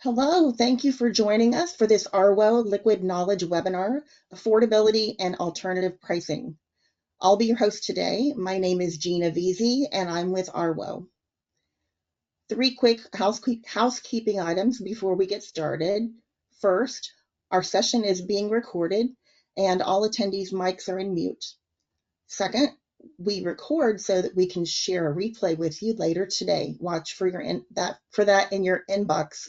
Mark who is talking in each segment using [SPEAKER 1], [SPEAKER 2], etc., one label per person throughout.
[SPEAKER 1] Hello, thank you for joining us for this ARWO Liquid Knowledge webinar, Affordability and Alternative Pricing. I'll be your host today. My name is Gina Veazey and I'm with ARWO. Three quick housekeeping items before we get started. First, our session is being recorded and all attendees' mics are in mute. Second, we record so that we can share a replay with you later today. Watch for that in your inbox.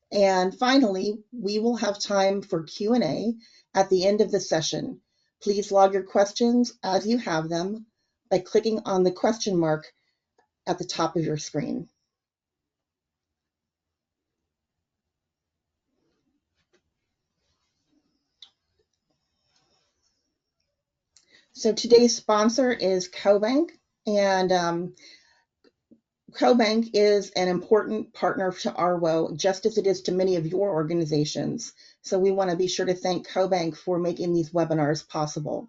[SPEAKER 1] And finally, we will have time for Q&A at the end of the session. Please log your questions as you have them by clicking on the question mark at the top of your screen. So today's sponsor is CoBank, and CoBank is an important partner to ARWO, just as it is to many of your organizations. So we want to be sure to thank CoBank for making these webinars possible.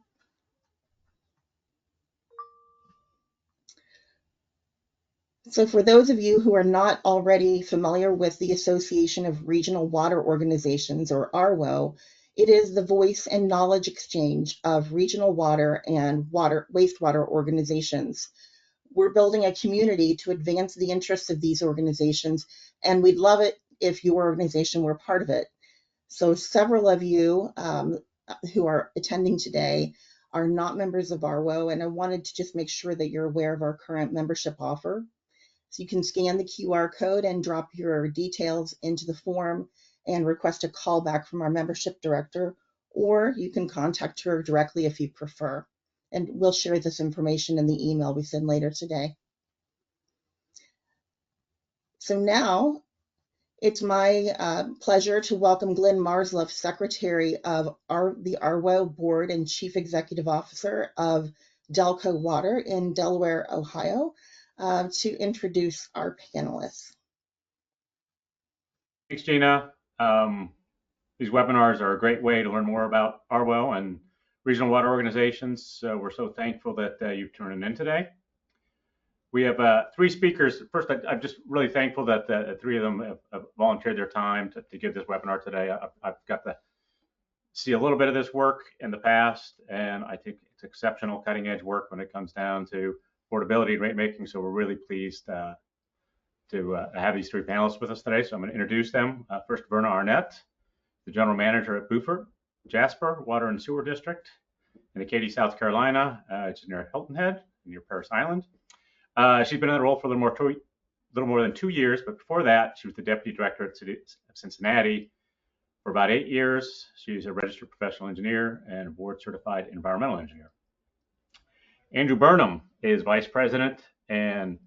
[SPEAKER 1] So for those of you who are not already familiar with the Association of Regional Water Organizations, or ARWO, it is the voice and knowledge exchange of regional water and wastewater organizations. We're building a community to advance the interests of these organizations, and we'd love it if your organization were part of it. So several of you who are attending today are not members of ARWO, and I wanted to just make sure that you're aware of our current membership offer. So you can scan the QR code and drop your details into the form and request a call back from our membership director, or you can contact her directly if you prefer. And we'll share this information in the email we send later today. So now it's my pleasure to welcome Glenn Marsloff, Secretary of the ARWO Board and Chief Executive Officer of Delco Water in Delaware, Ohio, to introduce our panelists.
[SPEAKER 2] Thanks, Gina. These webinars are a great way to learn more about ARWO and regional water organizations. So we're so thankful that you've tuned in today. We have three speakers. First, I'm just really thankful that the three of them have volunteered their time to give this webinar today. I've got to see a little bit of this work in the past, and I think it's exceptional cutting edge work when it comes down to affordability and rate making. So we're really pleased to have these three panelists with us today. So I'm going to introduce them. First, Verna Arnett, the General Manager at Beaufort Jasper Water and Sewer District in Acadia, South Carolina. It's near Hilton Head, near Paris Island. She's been in the role for a little more than 2 years, but before that, she was the Deputy Director at City of Cincinnati for about 8 years. She's a registered professional engineer and a board certified environmental engineer. Andrew Burnham is Vice President and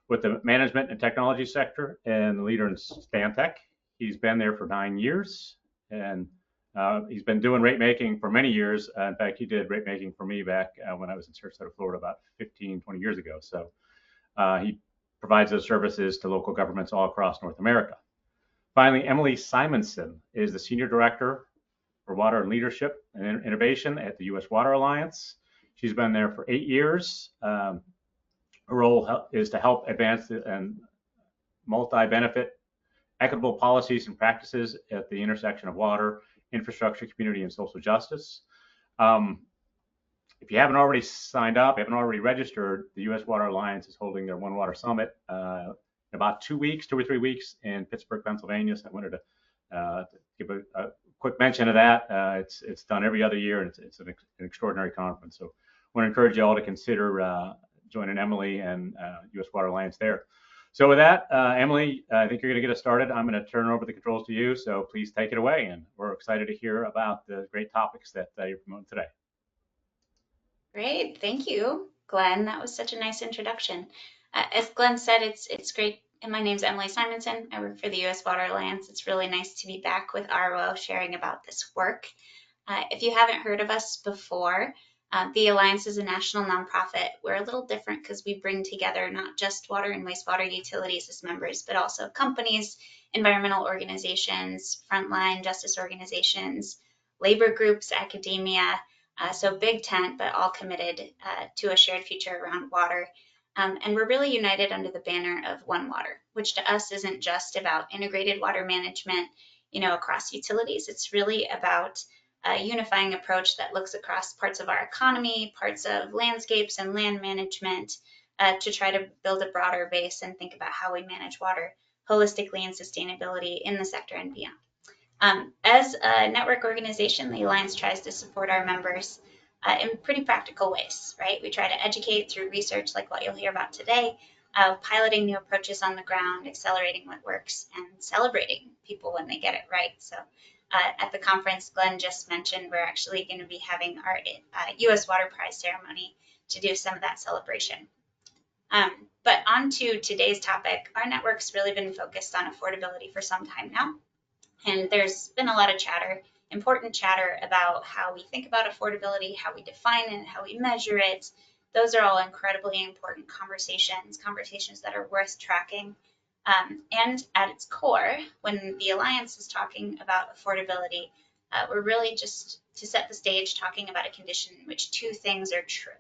[SPEAKER 2] with the management and technology sector and the leader in Stantec. He's been there for 9 years, and he's been doing rate making for many years. In fact, he did rate making for me back when I was in Sarasota, Florida about 15, 20 years ago. So he provides those services to local governments all across North America. Finally, Emily Simonson is the Senior Director for Water and Leadership and Innovation at the U.S. Water Alliance. She's been there for 8 years. Her role is to help advance and multi-benefit equitable policies and practices at the intersection of water, infrastructure, community, and social justice. If you haven't already signed up, haven't already registered, the U.S. Water Alliance is holding their One Water Summit in about 2 weeks, 2 or 3 weeks in Pittsburgh, Pennsylvania. So I wanted to give a quick mention of that. It's done every other year, and it's an extraordinary conference. So I want to encourage you all to consider joining Emily and U.S. Water Alliance there. So with that, Emily, I think you're going to get us started. I'm going to turn over the controls to you, so please take it away. And we're excited to hear about the great topics that you're promoting today.
[SPEAKER 3] Great, thank you, Glenn. That was such a nice introduction. As Glenn said, it's great. And my name's Emily Simonson. I work for the U.S. Water Alliance. It's really nice to be back with ARWO sharing about this work. If you haven't heard of us before, the Alliance is a national nonprofit. We're a little different because we bring together not just water and wastewater utilities as members, but also companies, environmental organizations, frontline justice organizations, labor groups, academia. So big tent, but all committed to a shared future around water. And we're really united under the banner of One Water, which to us isn't just about integrated water management, across utilities. It's really about a unifying approach that looks across parts of our economy, parts of landscapes and land management, to try to build a broader base and think about how we manage water holistically and sustainability in the sector and beyond. As a network organization, the Alliance tries to support our members in pretty practical ways, right? We try to educate through research like what you'll hear about today, piloting new approaches on the ground, accelerating what works, and celebrating people when they get it right. So at the conference Glenn just mentioned, we're actually going to be having our U.S. Water Prize ceremony to do some of that celebration. But on to today's topic, our network's really been focused on affordability for some time now. And there's been a lot of chatter, important chatter about how we think about affordability, how we define it, how we measure it. Those are all incredibly important conversations that are worth tracking. And at its core, when the Alliance is talking about affordability, we're really just to set the stage talking about a condition in which two things are true,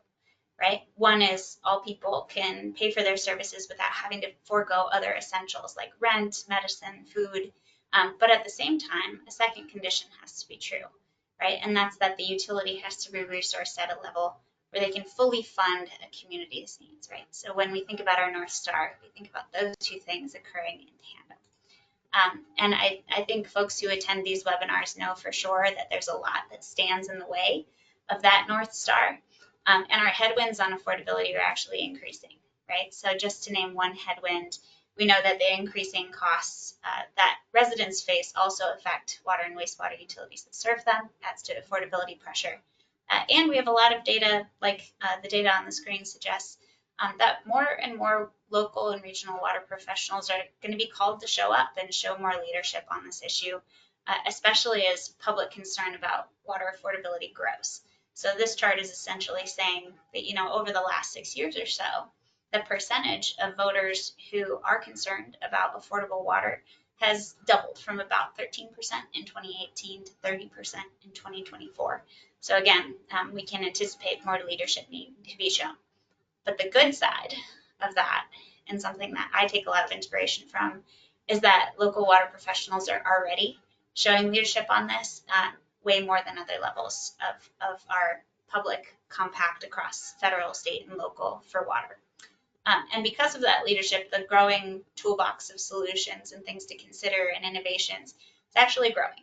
[SPEAKER 3] right? One is all people can pay for their services without having to forego other essentials like rent, medicine, food. But at the same time, a second condition has to be true, right? And that's that the utility has to be resourced at a level where they can fully fund a community's needs, right? So when we think about our North Star, we think about those two things occurring in tandem. And I think folks who attend these webinars know for sure that there's a lot that stands in the way of that North Star. And our headwinds on affordability are actually increasing, right? So just to name one headwind, we know that the increasing costs that residents face also affect water and wastewater utilities that serve them, adds to affordability pressure. And we have a lot of data, like the data on the screen suggests, that more and more local and regional water professionals are going to be called to show up and show more leadership on this issue, especially as public concern about water affordability grows. So this chart is essentially saying that, over the last 6 years or so, the percentage of voters who are concerned about affordable water has doubled from about 13% in 2018 to 30% in 2024. So again, we can anticipate more leadership need to be shown. But the good side of that, and something that I take a lot of inspiration from, is that local water professionals are already showing leadership on this way more than other levels of our public compact across federal, state, and local for water. And because of that leadership, the growing toolbox of solutions and things to consider and innovations is actually growing.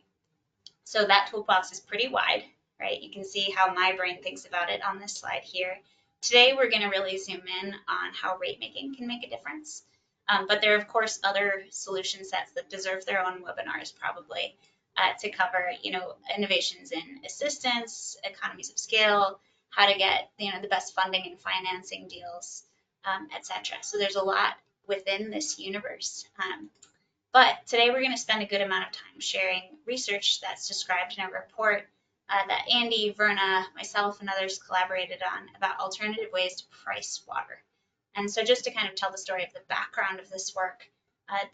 [SPEAKER 3] So that toolbox is pretty wide, right? You can see how my brain thinks about it on this slide here. Today, we're going to really zoom in on how rate making can make a difference. But there are, of course, other solution sets that deserve their own webinars probably to cover, innovations in assistance, economies of scale, how to get, the best funding and financing deals, etc. So there's a lot within this universe. But today we're going to spend a good amount of time sharing research that's described in a report that Andy, Verna, myself, and others collaborated on about alternative ways to price water. And so just to kind of tell the story of the background of this work,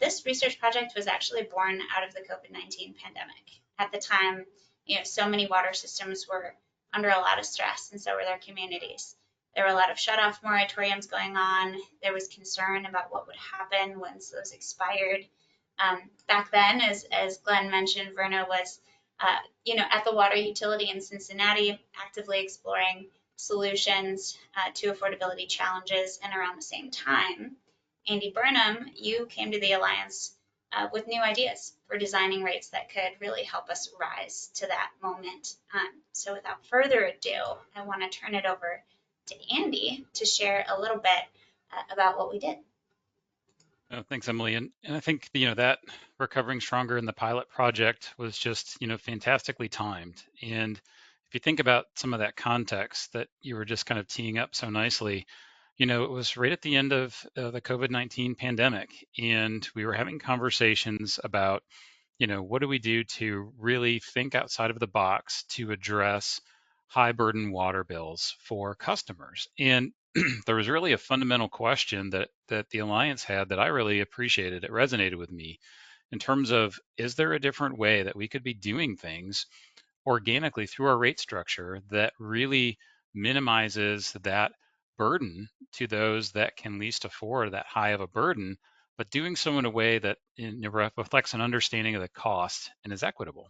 [SPEAKER 3] this research project was actually born out of the COVID-19 pandemic. At the time, so many water systems were under a lot of stress, and so were their communities. There were a lot of shutoff moratoriums going on. There was concern about what would happen once those expired. Back then, as Glenn mentioned, Verna was, at the water utility in Cincinnati, actively exploring solutions to affordability challenges. And around the same time, Andy Burnham, you came to the Alliance with new ideas for designing rates that could really help us rise to that moment. So without further ado, I want to turn it over to Andy to share a little bit about what we did.
[SPEAKER 4] Thanks, Emily. And I think, that Recovering Stronger in the pilot project was just, fantastically timed. And if you think about some of that context that you were just kind of teeing up so nicely, it was right at the end of the COVID-19 pandemic. And we were having conversations about, what do we do to really think outside of the box to address high burden water bills for customers. And there was really a fundamental question that the Alliance had that I really appreciated. It resonated with me in terms of, is there a different way that we could be doing things organically through our rate structure that really minimizes that burden to those that can least afford that high of a burden, but doing so in a way that reflects an understanding of the cost and is equitable.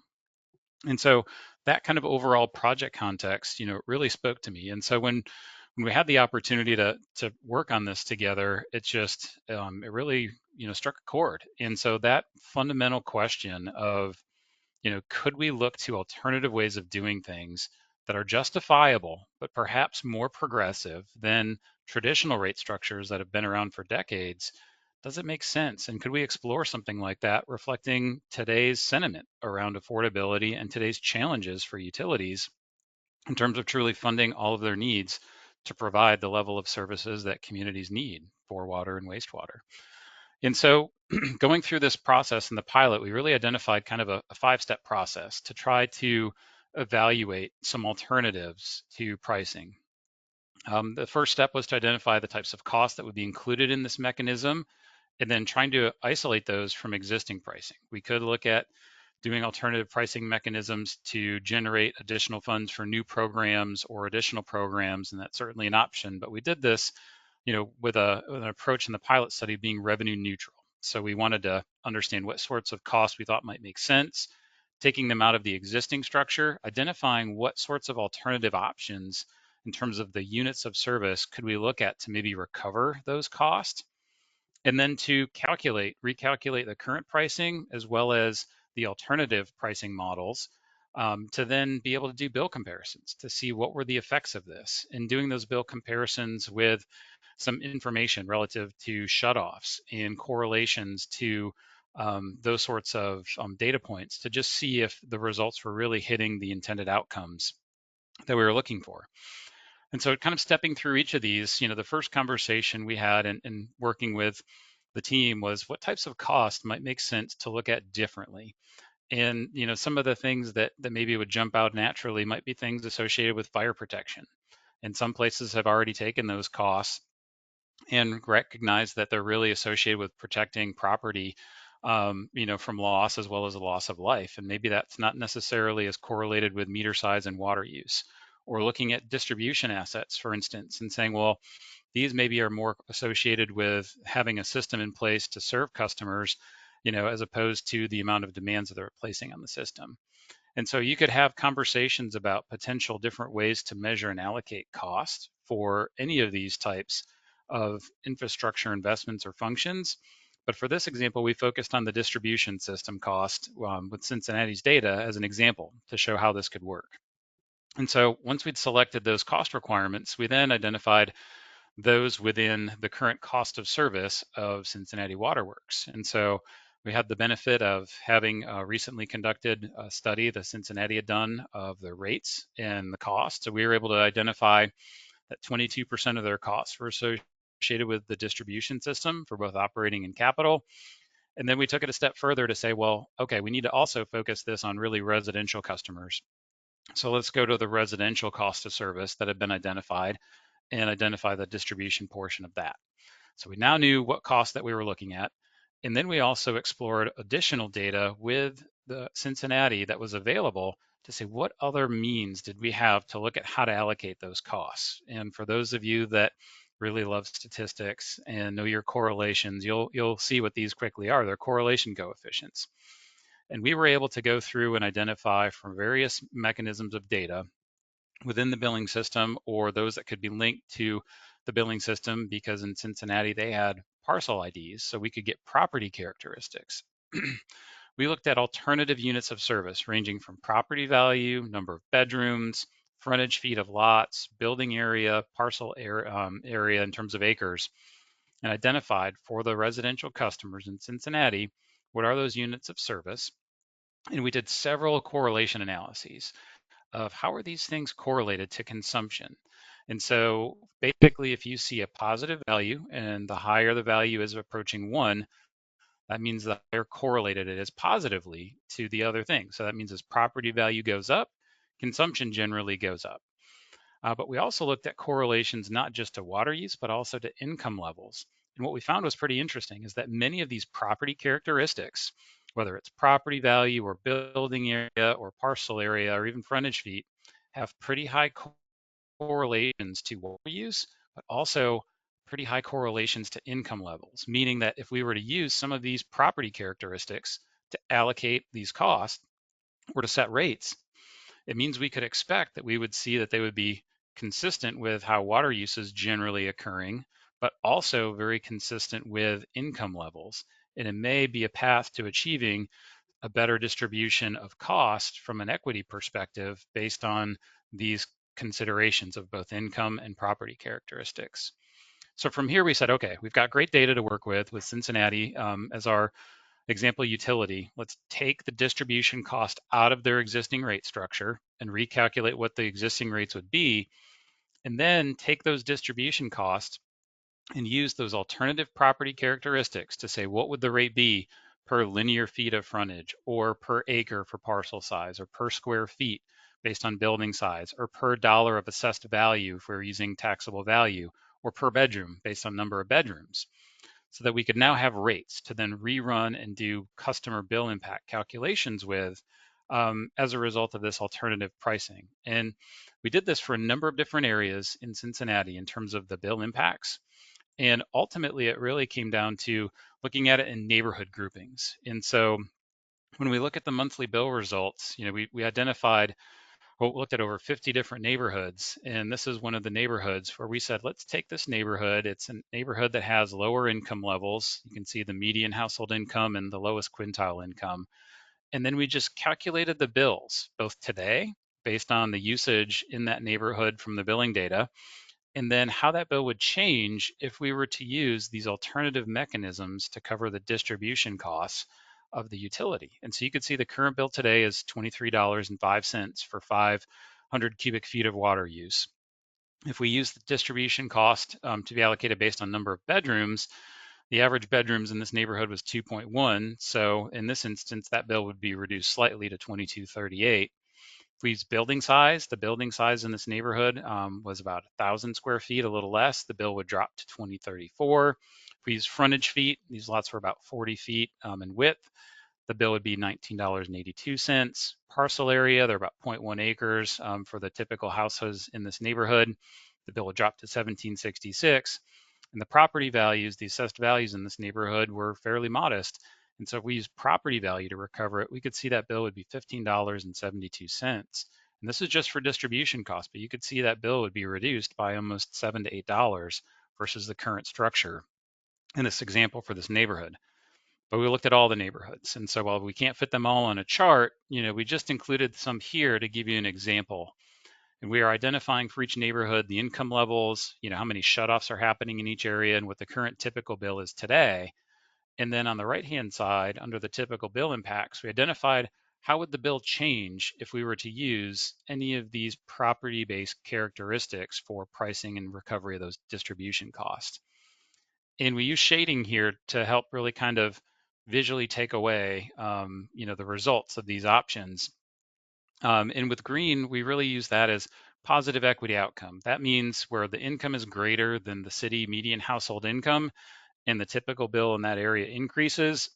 [SPEAKER 4] And so that kind of overall project context, really spoke to me. And so when we had the opportunity to work on this together, it just it really struck a chord. And so that fundamental question of could we look to alternative ways of doing things that are justifiable, but perhaps more progressive than traditional rate structures that have been around for decades? Does it make sense? And could we explore something like that, reflecting today's sentiment around affordability and today's challenges for utilities in terms of truly funding all of their needs to provide the level of services that communities need for water and wastewater? And so going through this process in the pilot, we really identified kind of a 5-step process to try to evaluate some alternatives to pricing. The first step was to identify the types of costs that would be included in this mechanism, and then trying to isolate those from existing pricing. We could look at doing alternative pricing mechanisms to generate additional funds for new programs or additional programs, and that's certainly an option. But we did this with an approach in the pilot study being revenue neutral. So we wanted to understand what sorts of costs we thought might make sense, taking them out of the existing structure, identifying what sorts of alternative options in terms of the units of service could we look at to maybe recover those costs, and then to recalculate the current pricing as well as the alternative pricing models, to then be able to do bill comparisons to see what were the effects of this, and doing those bill comparisons with some information relative to shutoffs and correlations to those sorts of data points to just see if the results were really hitting the intended outcomes that we were looking for. And so kind of stepping through each of these, the first conversation we had in working with the team was what types of costs might make sense to look at differently. And some of the things that maybe would jump out naturally might be things associated with fire protection. And some places have already taken those costs and recognize that they're really associated with protecting property, from loss as well as the loss of life. And maybe that's not necessarily as correlated with meter size and water use. Or looking at distribution assets, for instance, and saying, well, these maybe are more associated with having a system in place to serve customers, as opposed to the amount of demands that they're placing on the system. And so you could have conversations about potential different ways to measure and allocate cost for any of these types of infrastructure investments or functions. But for this example, we focused on the distribution system cost with Cincinnati's data as an example to show how this could work. And so once we'd selected those cost requirements, we then identified those within the current cost of service of Cincinnati Water Works. And so we had the benefit of having recently conducted a study that Cincinnati had done of the rates and the cost. So we were able to identify that 22% of their costs were associated with the distribution system for both operating and capital. And then we took it a step further to say, well, okay, we need to also focus this on really residential customers. So let's go to the residential cost of service that had been identified and identify the distribution portion of that. So we now knew what cost that we were looking at. And then we also explored additional data with the Cincinnati that was available to say what other means did we have to look at how to allocate those costs. And for those of you that really love statistics and know your correlations, you'll see what these quickly are. They're correlation coefficients. And we were able to go through and identify from various mechanisms of data within the billing system or those that could be linked to the billing system, because in Cincinnati they had parcel IDs, so we could get property characteristics. We looked at alternative units of service ranging from property value, number of bedrooms, frontage feet of lots, building area, parcel area in terms of acres, and identified for the residential customers in Cincinnati what are those units of service. And we did several correlation analyses of how are these things correlated to consumption. And so basically, if you see a positive value and the higher the value is approaching 1, that means the higher correlated it is positively to the other thing. So that means as property value goes up, consumption generally goes up. But we also looked at correlations not just to water use, but also to income levels. And what we found was pretty interesting is that many of these property characteristics, whether it's property value or building area or parcel area or even frontage feet, have pretty high correlations to water use, but also pretty high correlations to income levels, meaning that if we were to use some of these property characteristics to allocate these costs or to set rates, it means we could expect that we would see that they would be consistent with how water use is generally occurring, but also very consistent with income levels. And it may be a path to achieving a better distribution of cost from an equity perspective based on these considerations of both income and property characteristics. So from here, we said, okay, we've got great data to work with Cincinnati as our example utility. Let's take the distribution cost out of their existing rate structure and recalculate what the existing rates would be, and then take those distribution costs and use those alternative property characteristics to say what would the rate be per linear feet of frontage, or per acre for parcel size, or per square feet based on building size, or per dollar of assessed value if we're using taxable value, or per bedroom based on number of bedrooms, so that we could now have rates to then rerun and do customer bill impact calculations with as a result of this alternative pricing. And we did this for a number of different areas in Cincinnati in terms of the bill impacts. And ultimately, it really came down to looking at it in neighborhood groupings. And so when we look at the monthly bill results, we identified, well, looked at over 50 different neighborhoods. And this is one of the neighborhoods where we said, let's take this neighborhood. It's a neighborhood that has lower income levels. You can see the median household income and the lowest quintile income. And then we just calculated the bills, both today, based on the usage in that neighborhood from the billing data, and then how that bill would change if we were to use these alternative mechanisms to cover the distribution costs of the utility. And so you could see the current bill today is $23.05 for 500 cubic feet of water use. If we use the distribution cost to be allocated based on number of bedrooms, the average bedrooms in this neighborhood was 2.1. So in this instance, that bill would be reduced slightly to $22.38. If we use building size, the building size in this neighborhood was about 1,000 square feet, a little less. The bill would drop to 2034. If we use frontage feet, these lots were about 40 feet in width. The bill would be $19.82. Parcel area, they're about 0.1 acres for the typical households in this neighborhood. The bill would drop to $17.66. And the property values, the assessed values in this neighborhood were fairly modest. And so if we use property value to recover it, we could see that bill would be $15.72. And this is just for distribution costs, but you could see that bill would be reduced by almost $7 to $8 versus the current structure in this example for this neighborhood. But we looked at all the neighborhoods. And so while we can't fit them all on a chart, we just included some here to give you an example. And we are identifying for each neighborhood the income levels, how many shutoffs are happening in each area and what the current typical bill is today. And then on the right-hand side, under the typical bill impacts, we identified how would the bill change if we were to use any of these property-based characteristics for pricing and recovery of those distribution costs. And we use shading here to help really kind of visually take away, the results of these options. And with green, we really use that as positive equity outcome. That means where the income is greater than the city median household income, and the typical bill in that area increases,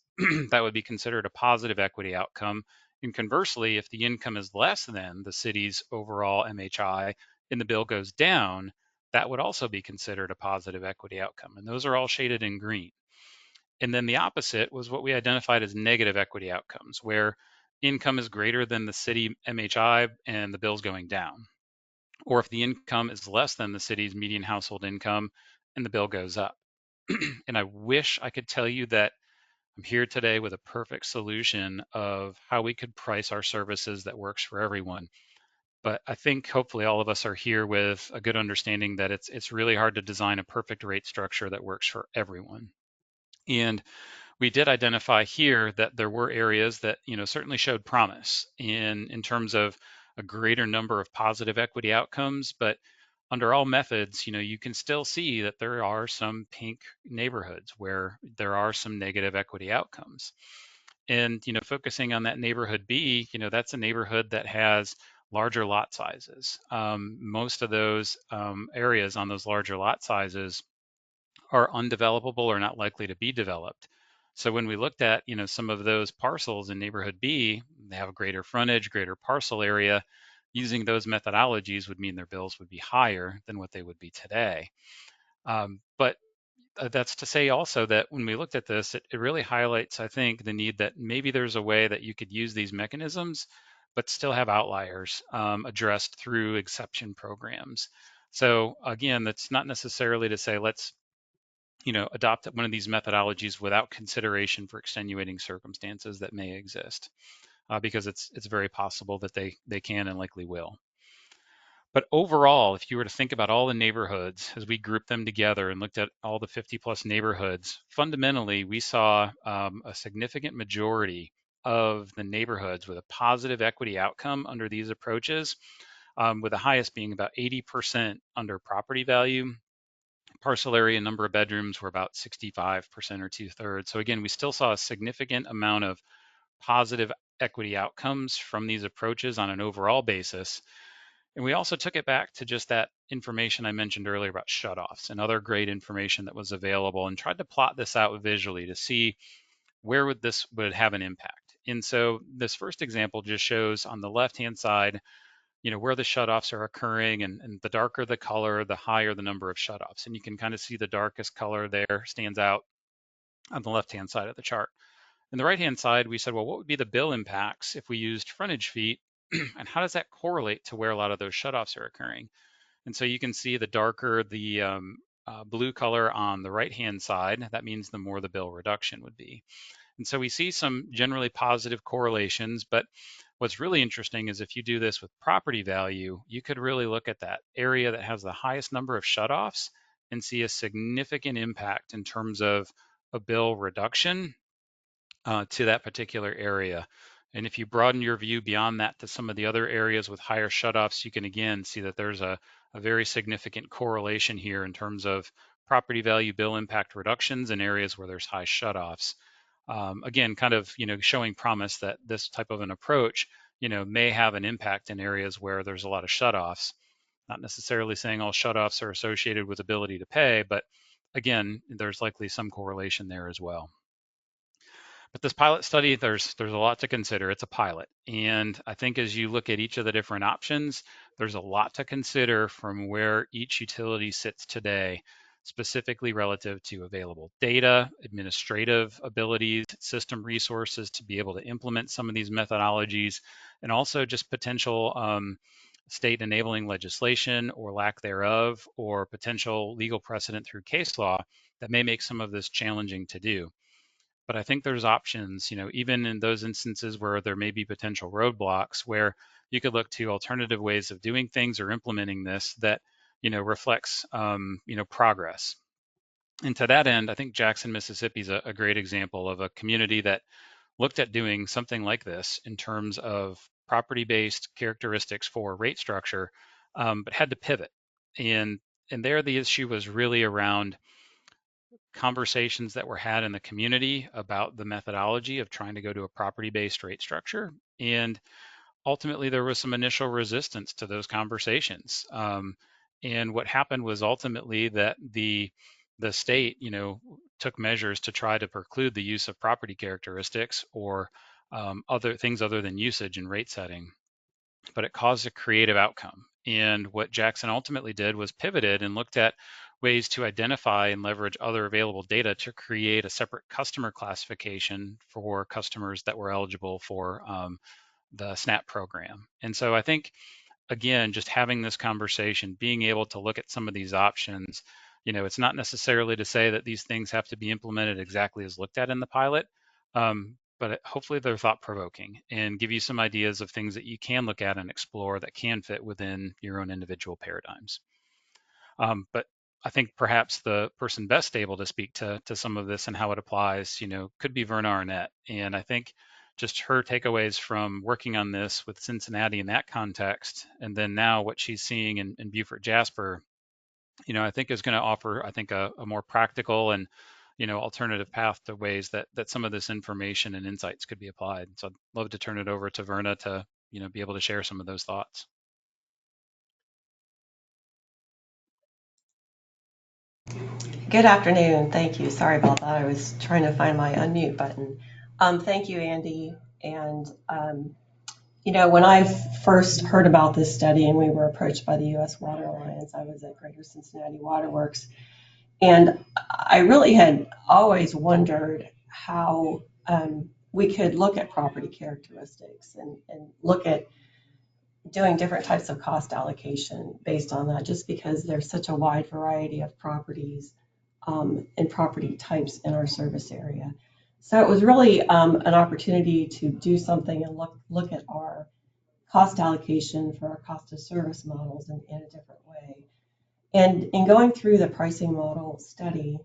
[SPEAKER 4] that would be considered a positive equity outcome. And conversely, if the income is less than the city's overall MHI and the bill goes down, that would also be considered a positive equity outcome. And those are all shaded in green. And then the opposite was what we identified as negative equity outcomes, where income is greater than the city MHI and the bill's going down. Or if the income is less than the city's median household income and the bill goes up. And I wish I could tell you that I'm here today with a perfect solution of how we could price our services that works for everyone. But I think hopefully all of us are here with a good understanding that it's really hard to design a perfect rate structure that works for everyone. And we did identify here that there were areas that certainly showed promise in terms of a greater number of positive equity outcomes, but under all methods, you can still see that there are some pink neighborhoods where there are some negative equity outcomes. And focusing on that neighborhood B, that's a neighborhood that has larger lot sizes. Most of those areas on those larger lot sizes are undevelopable or not likely to be developed. So when we looked at, some of those parcels in neighborhood B, they have a greater frontage, greater parcel area. Using those methodologies would mean their bills would be higher than what they would be today. But that's to say also that when we looked at this, it really highlights, I think, the need that maybe there's a way that you could use these mechanisms, but still have outliers addressed through exception programs. So again, that's not necessarily to say let's adopt one of these methodologies without consideration for extenuating circumstances that may exist, because it's very possible that they can and likely will. But overall, if you were to think about all the neighborhoods as we grouped them together and looked at all the 50 plus neighborhoods, fundamentally, we saw a significant majority of the neighborhoods with a positive equity outcome under these approaches, with the highest being about 80% under property value. Parcel area and number of bedrooms were about 65% or 2/3. So again, we still saw a significant amount of positive equity outcomes from these approaches on an overall basis. And we also took it back to just that information I mentioned earlier about shutoffs and other great information that was available, and tried to plot this out visually to see where this would have an impact. And so this first example just shows on the left-hand side, where the shutoffs are occurring, and the darker the color, the higher the number of shutoffs. And you can kind of see the darkest color there stands out on the left-hand side of the chart. On the right-hand side, we said, well, what would be the bill impacts if we used frontage feet? And how does that correlate to where a lot of those shutoffs are occurring? And so you can see the darker the blue color on the right-hand side, that means the more the bill reduction would be. And so we see some generally positive correlations, but what's really interesting is if you do this with property value, you could really look at that area that has the highest number of shutoffs and see a significant impact in terms of a bill reduction to that particular area. And if you broaden your view beyond that to some of the other areas with higher shutoffs, you can again see that there's a very significant correlation here in terms of property value bill impact reductions in areas where there's high shutoffs. Again, kind of showing promise that this type of an approach may have an impact in areas where there's a lot of shutoffs. Not necessarily saying all shutoffs are associated with ability to pay, but again, there's likely some correlation there as well. But this pilot study, there's a lot to consider. It's a pilot. And I think as you look at each of the different options, there's a lot to consider from where each utility sits today, specifically relative to available data, administrative abilities, system resources to be able to implement some of these methodologies, and also just potential state enabling legislation or lack thereof, or potential legal precedent through case law that may make some of this challenging to do. But I think there's options, even in those instances where there may be potential roadblocks, where you could look to alternative ways of doing things or implementing this that, reflects, progress. And to that end, I think Jackson, Mississippi is a great example of a community that looked at doing something like this in terms of property-based characteristics for rate structure, but had to pivot. And there, the issue was really around conversations that were had in the community about the methodology of trying to go to a property-based rate structure. And ultimately, there was some initial resistance to those conversations. And what happened was ultimately that the state, took measures to try to preclude the use of property characteristics or other things other than usage and rate setting. But it caused a creative outcome. And what Jackson ultimately did was pivoted and looked at ways to identify and leverage other available data to create a separate customer classification for customers that were eligible for the SNAP program. And so I think, again, just having this conversation, being able to look at some of these options, it's not necessarily to say that these things have to be implemented exactly as looked at in the pilot, but hopefully they're thought-provoking and give you some ideas of things that you can look at and explore that can fit within your own individual paradigms. But I think perhaps the person best able to speak to some of this and how it applies, could be Verna Arnett. And I think just her takeaways from working on this with Cincinnati in that context, and then now what she's seeing in Beaufort Jasper, I think is going to offer, I think, a more practical and, alternative path to ways that some of this information and insights could be applied. So I'd love to turn it over to Verna to, be able to share some of those thoughts.
[SPEAKER 5] Good afternoon. Thank you. Sorry about that. I was trying to find my unmute button. Thank you, Andy. And, when I first heard about this study and we were approached by the U.S. Water Alliance, I was at Greater Cincinnati Water Works. And I really had always wondered how we could look at property characteristics and look at doing different types of cost allocation based on that, just because there's such a wide variety of properties and property types in our service area. So it was really an opportunity to do something and look at our cost allocation for our cost of service models in a different way. And in going through the pricing model study,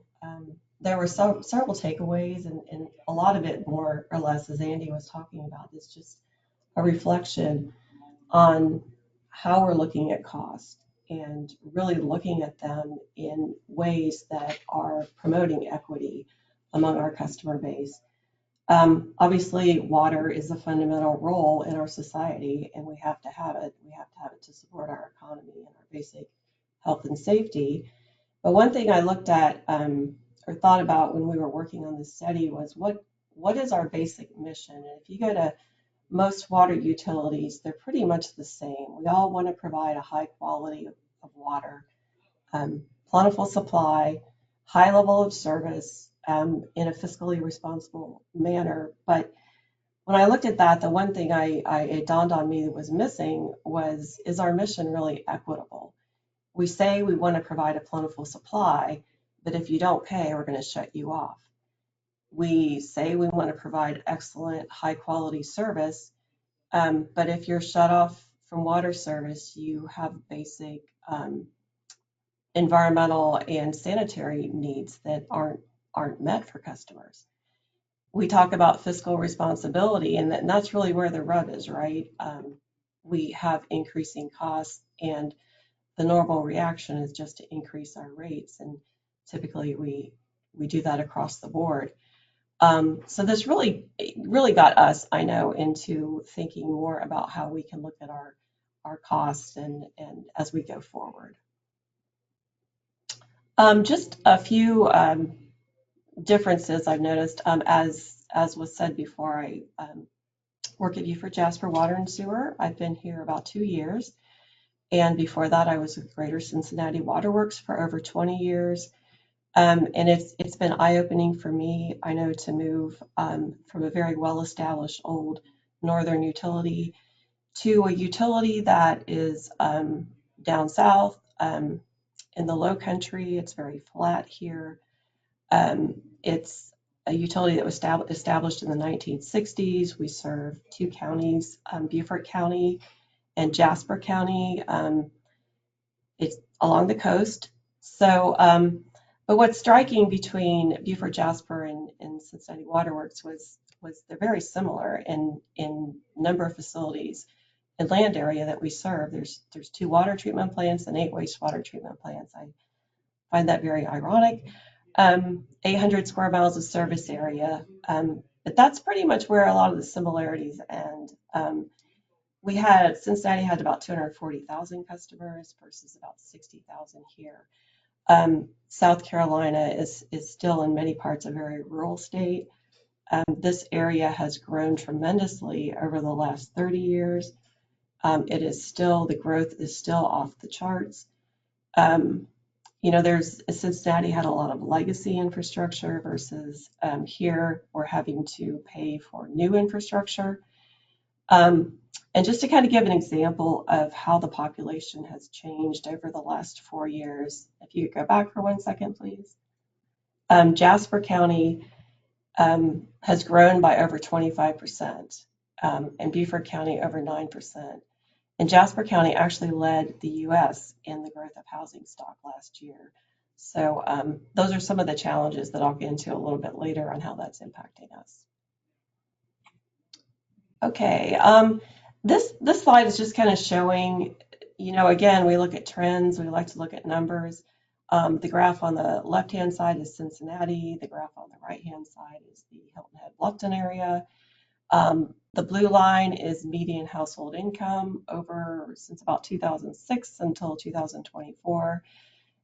[SPEAKER 5] there were several takeaways, and a lot of it, more or less, as Andy was talking about, is just a reflection on how we're looking at cost and really looking at them in ways that are promoting equity among our customer base. Obviously, water is a fundamental role in our society, and we have to have it. We have to have it to support our economy and our basic health and safety. But one thing I looked at or thought about when we were working on this study was what is our basic mission? And if you go to most water utilities, they're pretty much the same. We all want to provide a high quality of water, plentiful supply, high level of service in a fiscally responsible manner. But when I looked at that, the one thing it dawned on me that was missing is our mission really equitable? We say we want to provide a plentiful supply, but if you don't pay, we're going to shut you off. We say we want to provide excellent, high quality service, but if you're shut off from water service, you have basic environmental and sanitary needs that aren't met for customers. We talk about fiscal responsibility, and that's really where the rub is, right? We have increasing costs, and the normal reaction is just to increase our rates, and typically we do that across the board. So this really got us, I know, into thinking more about how we can look at our costs and as we go forward. Just a few differences I've noticed. As was said before, I work at U.S Jasper Water and Sewer. I've been here about 2 years. And before that, I was with Greater Cincinnati Water Works for over 20 years. And it's been eye-opening for me, I know, to move from a very well-established old northern utility to a utility that is down south in the low country. It's very flat here. It's a utility that was established in the 1960s. We serve 2 counties, Beaufort County and Jasper County. It's along the coast. So, but what's striking between Beaufort Jasper and Cincinnati Water Works was they're very similar in number of facilities and land area that we serve. There's 2 water treatment plants and 8 wastewater treatment plants. I find that very ironic. 800 square miles of service area, but that's pretty much where a lot of the similarities end. Cincinnati had about 240,000 customers versus about 60,000 here. South Carolina is still in many parts a very rural state. This area has grown tremendously over the last 30 years. The growth is still off the charts. Cincinnati had a lot of legacy infrastructure versus here we're having to pay for new infrastructure. And just to kind of give an example of how the population has changed over the last 4 years, if you could go back for 1 second, please. Jasper County has grown by over 25%, and Beaufort County over 9%. And Jasper County actually led the U.S. in the growth of housing stock last year. So those are some of the challenges that I'll get into a little bit later on how that's impacting us. Okay, this slide is just kind of showing, again, we look at trends, we like to look at numbers. The graph on the left-hand side is Cincinnati. The graph on the right-hand side is the Hilton Head Bluffton area. The blue line is median household income since about 2006 until 2024.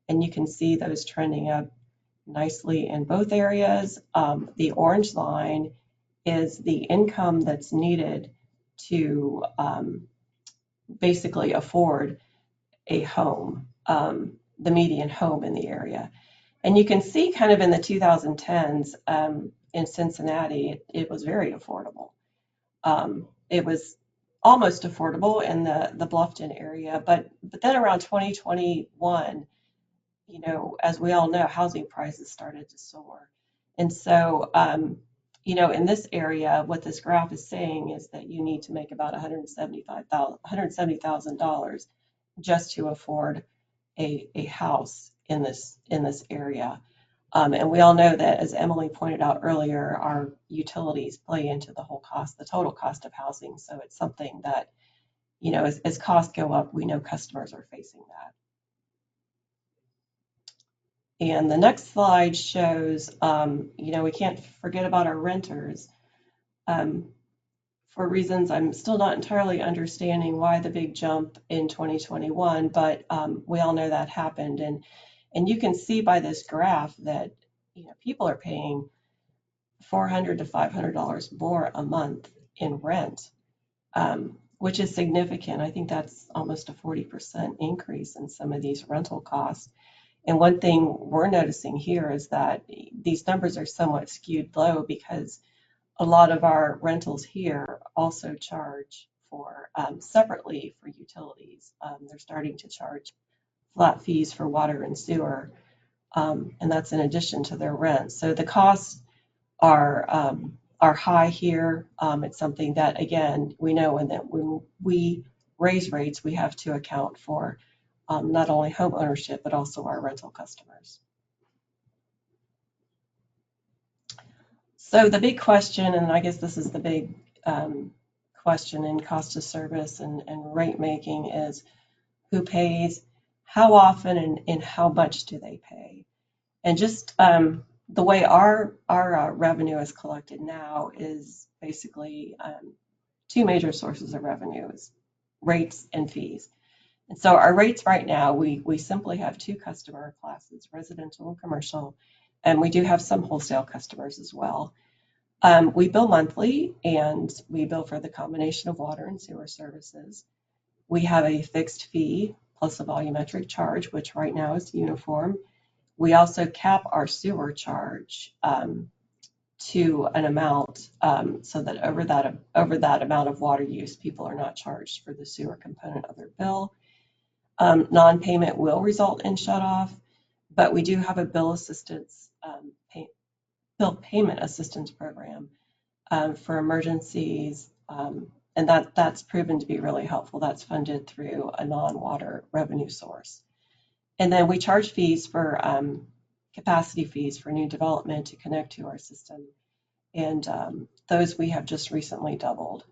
[SPEAKER 5] And you can see those trending up nicely in both areas. The orange line is the income that's needed to basically afford a home, the median home in the area. And you can see kind of in the 2010s in Cincinnati, it was very affordable. It was almost affordable in the Bluffton area, but then around 2021, you know, as we all know, housing prices started to soar. And so, you know, in this area, what this graph is saying is that you need to make about $170,000 just to afford a house in this area. And we all know that, as Emily pointed out earlier, our utilities play into the whole cost, the total cost of housing. So it's something that, you know, as costs go up, we know customers are facing that. And the next slide shows, you know, we can't forget about our renters. For reasons I'm still not entirely understanding why the big jump in 2021, but we all know that happened. And you can see by this graph that, you know, people are paying $400 to $500 more a month in rent, which is significant. I think that's almost a 40% increase in some of these rental costs. And one thing we're noticing here is that these numbers are somewhat skewed low because a lot of our rentals here also charge for separately for utilities. They're starting to charge flat fees for water and sewer, and that's in addition to their rent. So the costs are high here. It's something that, again, we know when we raise rates, we have to account for not only home ownership, but also our rental customers. So the big question, and I guess this is the big question in cost of service and rate making, is who pays, how often, and how much do they pay? And just the way our revenue is collected now is basically two major sources of revenue, is rates and fees. And so our rates right now, we simply have two customer classes, residential and commercial, and we do have some wholesale customers as well. We bill monthly, and we bill for the combination of water and sewer services. We have a fixed fee plus a volumetric charge, which right now is uniform. We also cap our sewer charge to an amount so that over that amount of water use, people are not charged for the sewer component of their bill. Non-payment will result in shutoff, but we do have a bill payment assistance program for emergencies, and that's proven to be really helpful. That's funded through a non-water revenue source. And then we charge fees for capacity fees for new development to connect to our system, and those we have just recently doubled.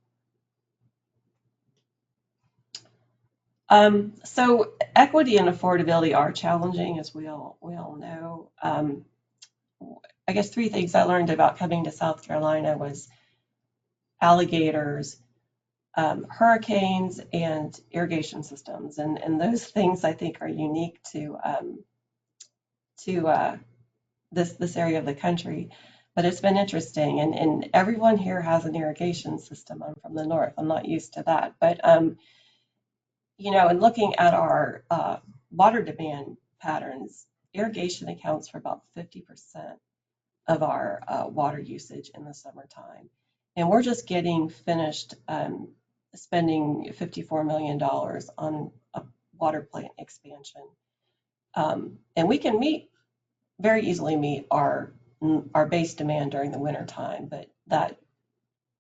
[SPEAKER 5] So equity and affordability are challenging, as we all know. I guess three things I learned about coming to South Carolina was alligators, hurricanes, and irrigation systems, and those things I think are unique to this area of the country. But it's been interesting, and everyone here has an irrigation system. I'm from the north. I'm not used to that, but you know, and looking at our water demand patterns, irrigation accounts for about 50% of our water usage in the summertime. And we're just getting finished spending $54 million on a water plant expansion. And we can very easily meet our base demand during the winter time, but that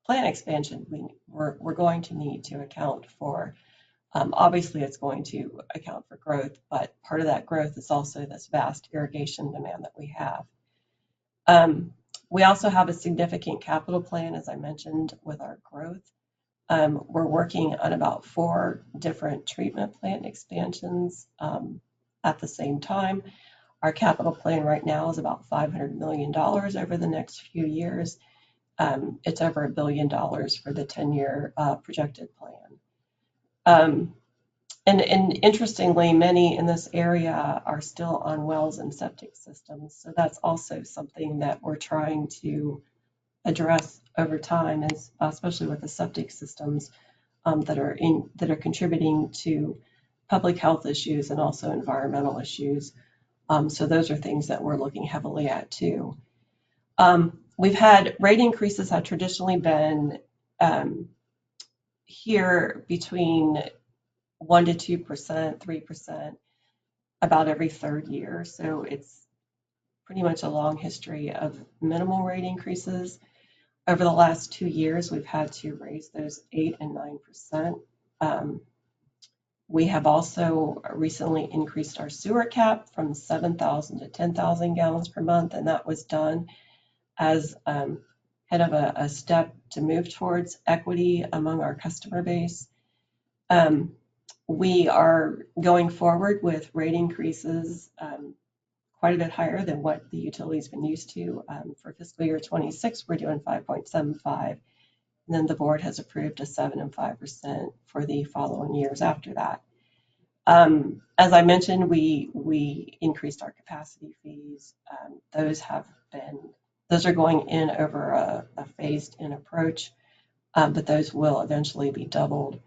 [SPEAKER 5] plant expansion, we're going to need to account for. Obviously, it's going to account for growth, but part of that growth is also this vast irrigation demand that we have. We also have a significant capital plan, as I mentioned, with our growth. We're working on about 4 different treatment plant expansions at the same time. Our capital plan right now is about $500 million over the next few years. It's over $1 billion for the 10-year projected plan. And interestingly, many in this area are still on wells and septic systems. So that's also something that we're trying to address over time, especially with the septic systems that are contributing to public health issues and also environmental issues. So those are things that we're looking heavily at too. We've had rate increases have traditionally been here between 1 to 2%, 3%, about every third year. So it's pretty much a long history of minimal rate increases. Over the last 2 years, we've had to raise those 8 and 9%. We have also recently increased our sewer cap from 7,000 to 10,000 gallons per month, and that was done as kind of a step to move towards equity among our customer base. We are going forward with rate increases quite a bit higher than what the utility's been used to. For fiscal year 26, we're doing 5.75, and then the board has approved a 7 and 5% for the following years after that. As I mentioned, we increased our capacity fees. Those are going in over a phased-in approach, but those will eventually be doubled.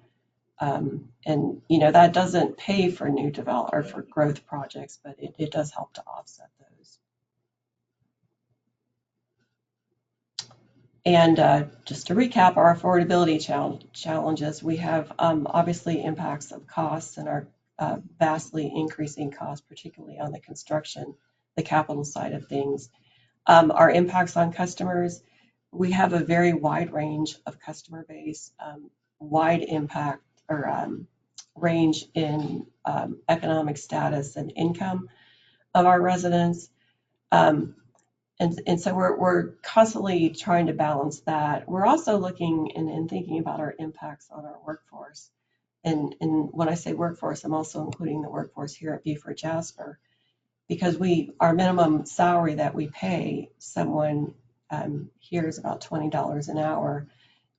[SPEAKER 5] And that doesn't pay for new develop or for growth projects, but it does help to offset those. And just to recap our affordability challenges, we have obviously impacts of costs and our vastly increasing costs, particularly on the construction, the capital side of things. Our impacts on customers, we have a very wide range of customer base, wide impact or range in economic status and income of our residents. And so we're constantly trying to balance that. We're also looking and thinking about our impacts on our workforce. And when I say workforce, I'm also including the workforce here at Beaufort Jasper, because our minimum salary that we pay someone here is about $20 an hour,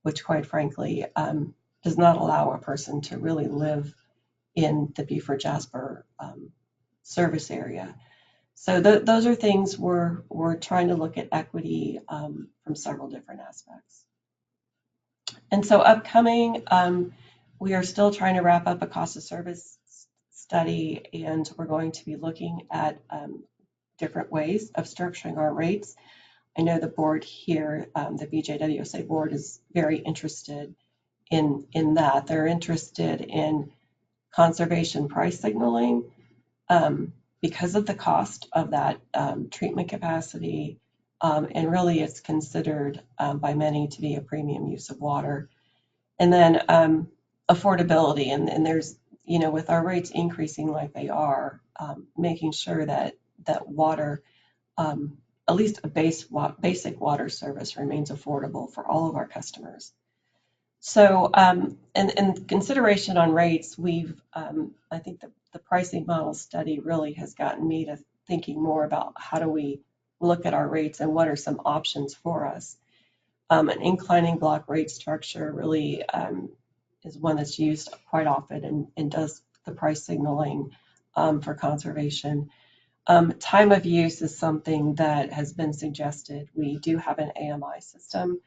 [SPEAKER 5] which quite frankly does not allow a person to really live in the Beaufort Jasper service area. So those are things we're trying to look at equity from several different aspects. And so upcoming, we are still trying to wrap up a cost of service study, and we're going to be looking at different ways of structuring our rates. I know the board here, the BJWSA board, is very interested in that. They're interested in conservation price signaling because of the cost of that treatment capacity, and really it's considered by many to be a premium use of water. And then affordability, and there's, with our rates increasing like they are, making sure that water, at least a basic water service, remains affordable for all of our customers. So in consideration on rates, I think the pricing model study really has gotten me to thinking more about how do we look at our rates and what are some options for us. An inclining block rate structure really is one that's used quite often and does the price signaling for conservation. Time of use is something that has been suggested. We do have an AMI system.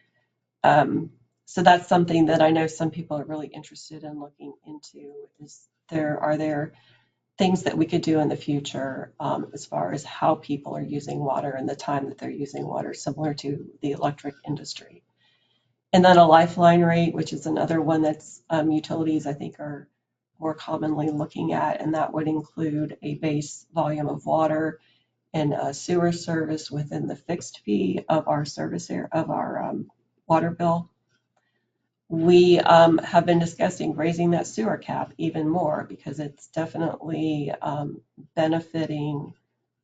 [SPEAKER 5] So that's something that I know some people are really interested in looking into. Are there things that we could do in the future as far as how people are using water and the time that they're using water, similar to the electric industry? And then a lifeline rate, which is another one that's utilities, I think, are more commonly looking at, and that would include a base volume of water and a sewer service within the fixed fee of our service area of our water bill. We have been discussing raising that sewer cap even more because it's definitely benefiting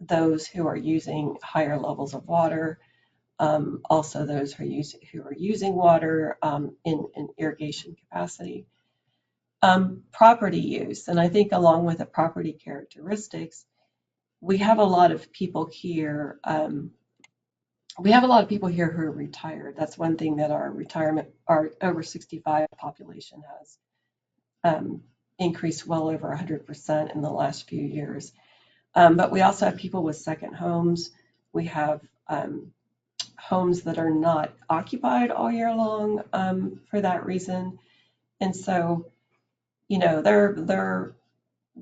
[SPEAKER 5] those who are using higher levels of water, also those who are using water in irrigation capacity. Property use, and I think along with the property characteristics, we have a lot of people here. We have a lot of people here who are retired. That's one thing that our over 65 population has increased well over 100% in the last few years. But we also have people with second homes. We have homes that are not occupied all year long for that reason. And so, they're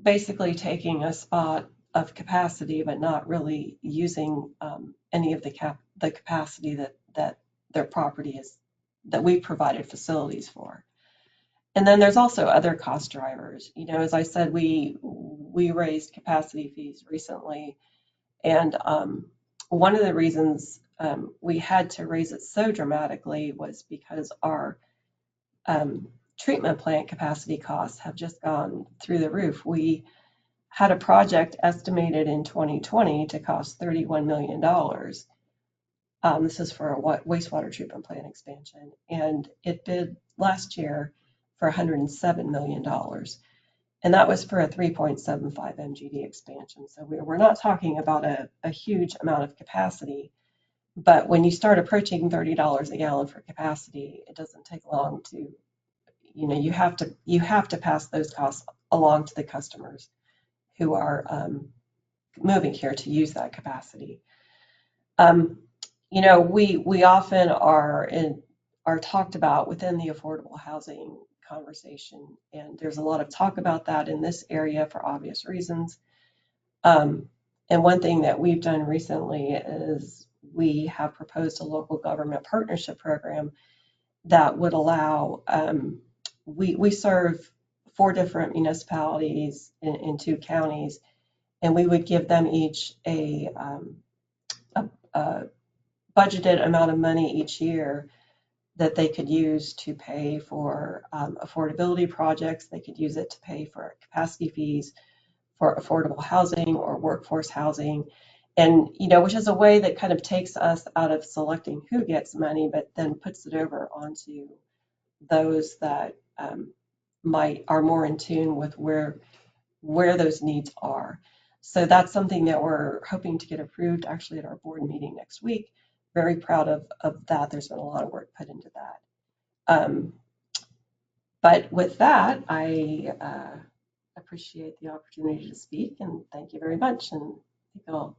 [SPEAKER 5] basically taking a spot of capacity, but not really using any of the capacity that their property is, that we provided facilities for. And then there's also other cost drivers. You know, as I said, we raised capacity fees recently, and one of the reasons we had to raise it so dramatically was because our treatment plant capacity costs have just gone through the roof. We had a project estimated in 2020 to cost $31 million. This is for a wastewater treatment plant expansion, and it bid last year for $107 million. And that was for a 3.75 MGD expansion. So we're not talking about a huge amount of capacity, but when you start approaching $30 a gallon for capacity, it doesn't take long to, you know, you have to pass those costs along to the customers who are moving here to use that capacity. You know, we often are talked about within the affordable housing conversation, and there's a lot of talk about that in this area for obvious reasons. And one thing that we've done recently is we have proposed a local government partnership program that would allow, we serve 4 different municipalities in 2 counties, and we would give them each a budgeted amount of money each year that they could use to pay for affordability projects. They could use it to pay for capacity fees for affordable housing or workforce housing. And, you know, which is a way that kind of takes us out of selecting who gets money, but then puts it over onto those that are more in tune with where those needs are. So that's something that we're hoping to get approved actually at our board meeting next week. Very proud of that. There's been a lot of work put into that. But with that, I appreciate the opportunity to speak, and thank you very much. And I think I'll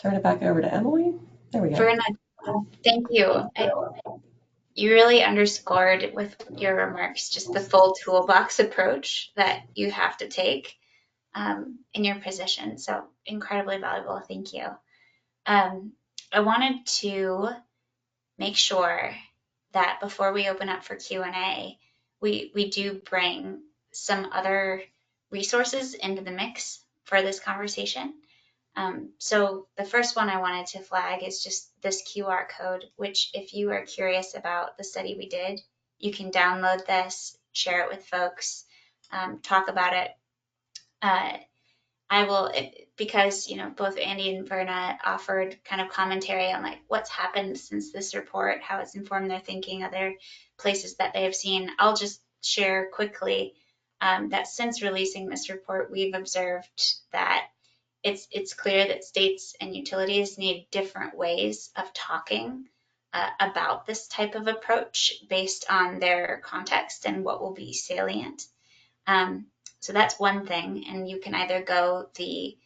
[SPEAKER 5] turn it back over to Emily. There we go.
[SPEAKER 3] Verna, thank you. You really underscored with your remarks just the full toolbox approach that you have to take in your position. So incredibly valuable. Thank you. I wanted to make sure that before we open up for Q&A, we do bring some other resources into the mix for this conversation. So the first one I wanted to flag is just this QR code, which if you are curious about the study we did, you can download this, share it with folks, talk about it. I will, because, you know, both Andy and Verna offered kind of commentary on like what's happened since this report, how it's informed their thinking, other places that they have seen. I'll just share quickly that since releasing this report, we've observed that it's clear that states and utilities need different ways of talking about this type of approach based on their context and what will be salient. So that's one thing, and you can either go the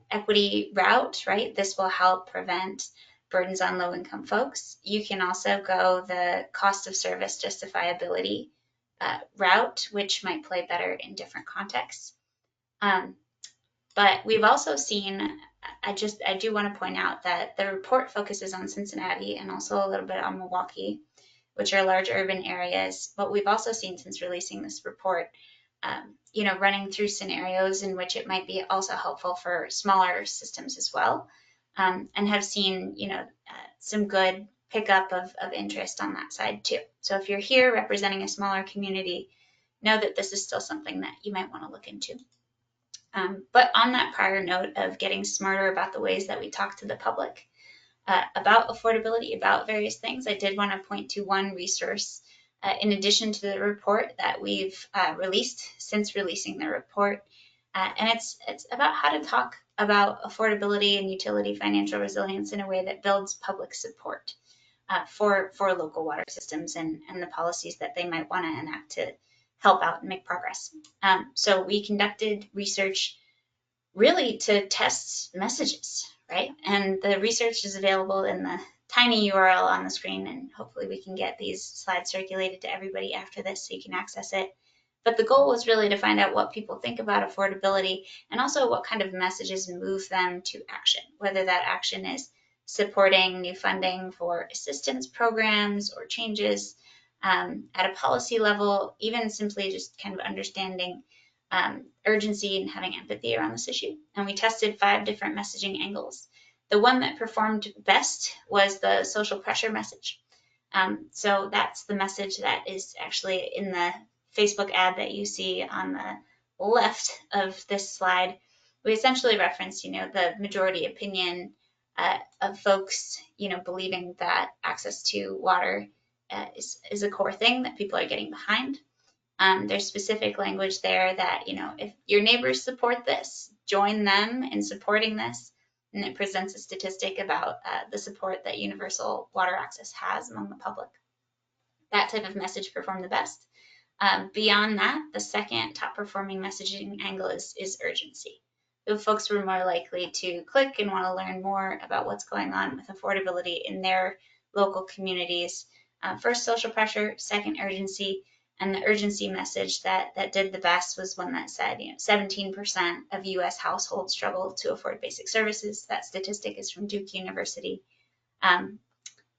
[SPEAKER 3] equity route, right? This will help prevent burdens on low-income folks. You can also go the cost of service justifiability route, which might play better in different contexts. But we've also seen, I do want to point out that the report focuses on Cincinnati and also a little bit on Milwaukee, which are large urban areas. But we've also seen since releasing this report, you know, running through scenarios in which it might be also helpful for smaller systems as well, and have seen, you know, some good pickup of interest on that side too. So if you're here representing a smaller community, know that this is still something that you might want to look into. But on that prior note of getting smarter about the ways that we talk to the public about affordability, about various things, I did want to point to one resource in addition to the report that we've released since releasing the report. And it's about how to talk about affordability and utility financial resilience in a way that builds public support for local water systems and the policies that they might want to enact to help out and make progress. So we conducted research really to test messages, right? And the research is available in the tiny URL on the screen, and hopefully we can get these slides circulated to everybody after this so you can access it. But the goal was really to find out what people think about affordability and also what kind of messages move them to action, whether that action is supporting new funding for assistance programs or changes at a policy level, even simply just kind of understanding urgency and having empathy around this issue. And we tested 5 different messaging angles. The one that performed best was the social pressure message. So that's the message that is actually in the Facebook ad that you see on the left of this slide. We essentially referenced, the majority opinion of folks, believing that access to water is a core thing that people are getting behind. There's specific language there that, if your neighbors support this, join them in supporting this. And it presents a statistic about the support that universal water access has among the public. That type of message performed the best. Beyond that, the second top performing messaging angle is urgency. So folks were more likely to click and want to learn more about what's going on with affordability in their local communities. First, social pressure, second, urgency. And the urgency message that did the best was one that said, 17% of U.S. households struggle to afford basic services. That statistic is from Duke University. And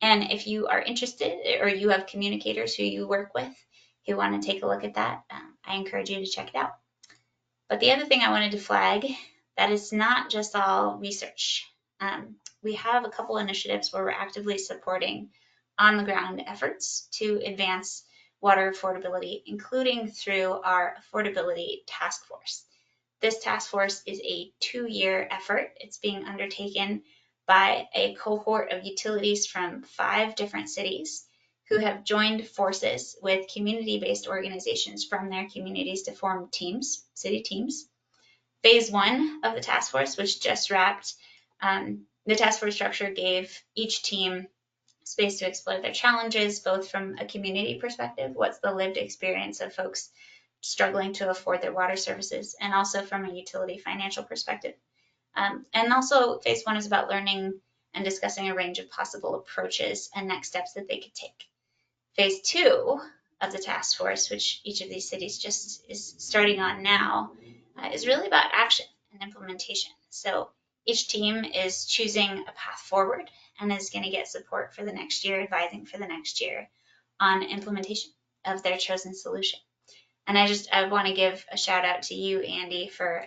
[SPEAKER 3] if you are interested or you have communicators who you work with who want to take a look at that, I encourage you to check it out. But the other thing I wanted to flag, that is not just all research. We have a couple initiatives where we're actively supporting on the ground efforts to advance water affordability, including through our Affordability Task Force. This task force is a 2-year effort. It's being undertaken by a cohort of utilities from 5 different cities who have joined forces with community-based organizations from their communities to form teams, city teams. Phase 1 of the task force, which just wrapped, the task force structure gave each team space to explore their challenges, both from a community perspective, what's the lived experience of folks struggling to afford their water services, and also from a utility financial perspective. And also phase 1 is about learning and discussing a range of possible approaches and next steps that they could take. Phase 2 of the task force, which each of these cities just is starting on now, is really about action and implementation. So each team is choosing a path forward and is going to get support for the next year, advising for the next year on implementation of their chosen solution. And I want to give a shout out to you, Andy, for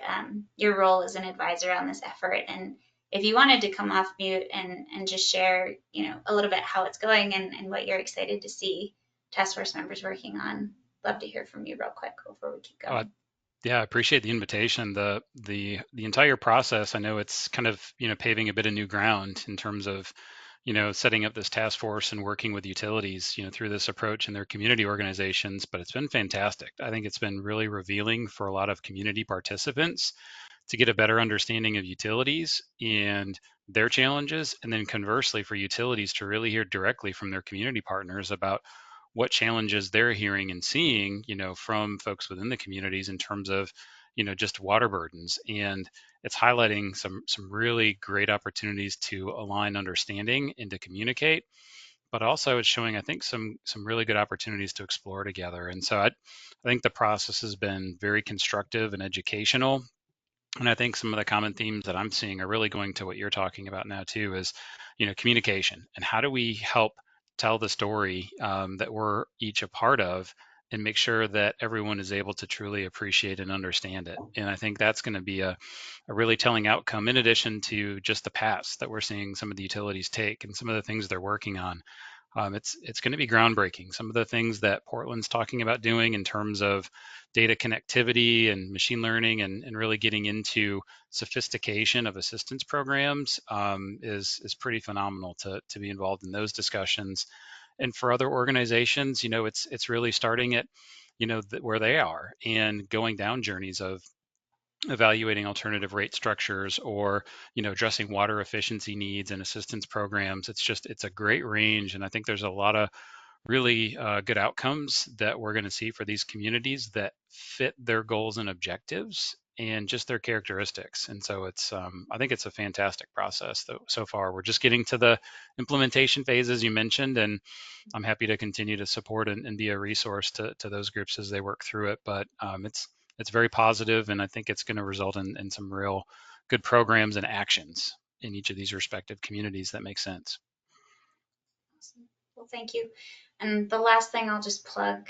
[SPEAKER 3] your role as an advisor on this effort. And if you wanted to come off mute and just share, a little bit how it's going and what you're excited to see task force members working on, love to hear from you real quick before we keep going.
[SPEAKER 4] Yeah, I appreciate the invitation. The entire process, I know it's kind of, paving a bit of new ground in terms of, setting up this task force and working with utilities, through this approach and their community organizations, but it's been fantastic. I think it's been really revealing for a lot of community participants to get a better understanding of utilities and their challenges, and then conversely for utilities to really hear directly from their community partners about what challenges they're hearing and seeing, from folks within the communities in terms of, just water burdens. And it's highlighting some really great opportunities to align understanding and to communicate, but also it's showing, I think, some really good opportunities to explore together. And so I think the process has been very constructive and educational. And I think some of the common themes that I'm seeing are really going to what you're talking about now too, is, communication and how do we help tell the story that we're each a part of, and make sure that everyone is able to truly appreciate and understand it. And I think that's going to be a really telling outcome, in addition to just the paths that we're seeing some of the utilities take and some of the things they're working on. It's going to be groundbreaking. Some of the things that Portland's talking about doing in terms of data connectivity and machine learning, and really getting into sophistication of assistance programs, is pretty phenomenal to be involved in those discussions. And for other organizations, it's really starting at, where they are and going down journeys of evaluating alternative rate structures, or addressing water efficiency needs and assistance programs. It's a great range, and I think there's a lot of really good outcomes that we're going to see for these communities that fit their goals and objectives. and just their characteristics. And so it's, I think it's a fantastic process though, so far. We're just getting to the implementation phase, as you mentioned, and I'm happy to continue to support and be a resource to those groups as they work through it. But it's very positive, and I think it's going to result in some real good programs and actions in each of these respective communities that make sense.
[SPEAKER 3] Awesome. Well, thank you. And the last thing I'll just plug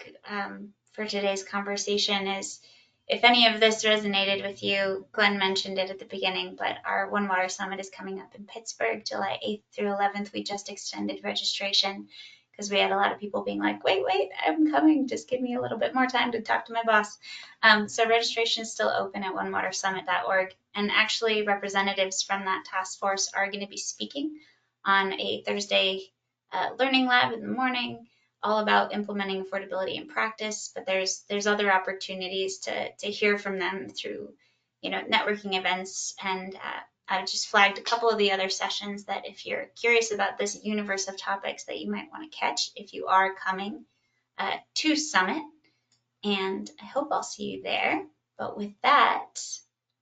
[SPEAKER 3] for today's conversation is if any of this resonated with you, Glenn mentioned it at the beginning, but our One Water Summit is coming up in Pittsburgh, July 8th through 11th. We just extended registration because we had a lot of people being like, wait, I'm coming. Just give me a little bit more time to talk to my boss. So registration is still open at onewatersummit.org. And actually representatives from that task force are going to be speaking on a Thursday learning lab in the morning, all about implementing affordability in practice. But there's other opportunities to hear from them through, networking events. And I've just flagged a couple of the other sessions that if you're curious about this universe of topics that you might want to catch if you are coming to Summit. And I hope I'll see you there. But with that,